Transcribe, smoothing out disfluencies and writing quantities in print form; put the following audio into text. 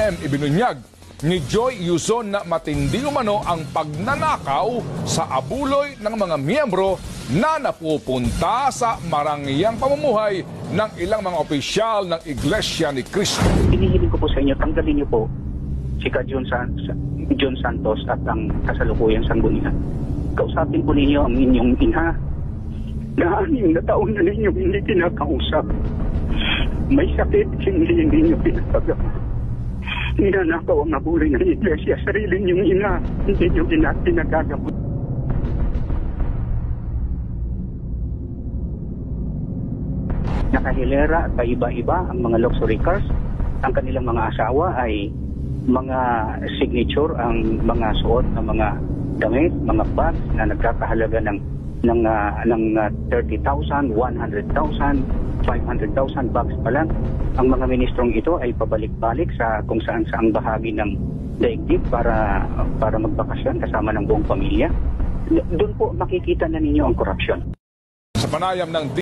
Bethlehem, ibinunyag ni Joy Yuzon na matindi umano ang pagnanakaw sa abuloy ng mga miyembro na napupunta sa marangyang pamumuhay ng ilang mga opisyal ng Iglesia ni Cristo. Hinihiling ko po sa inyo, tanggalin niyo po si John Santos at ang kasalukuyang sanggunian. Kausapin po ninyo ang inyong ina na 6 na taon na ninyo hindi kinakausap. May sakit, hindi ninyo pinapagawa. Ninanakaw ang abuloy ng Iglesia, sarili niyong ina, hindi niyo pinagagamot. Nakahilera at paiba-iba ang mga luxury cars. Ang kanilang mga asawa ay mga signature, ang mga suot ng mga damit, mga bags na nagkakahalaga ng 30,000, 100,000, 500,000 bags pa lang. Ang mga ministrong ito ay pabalik-balik sa kung saan-saang bahagi ng daigdig para magbakasyon kasama ng buong pamilya. Doon po makikita na ninyo ang korupsyon. Sa panayam ng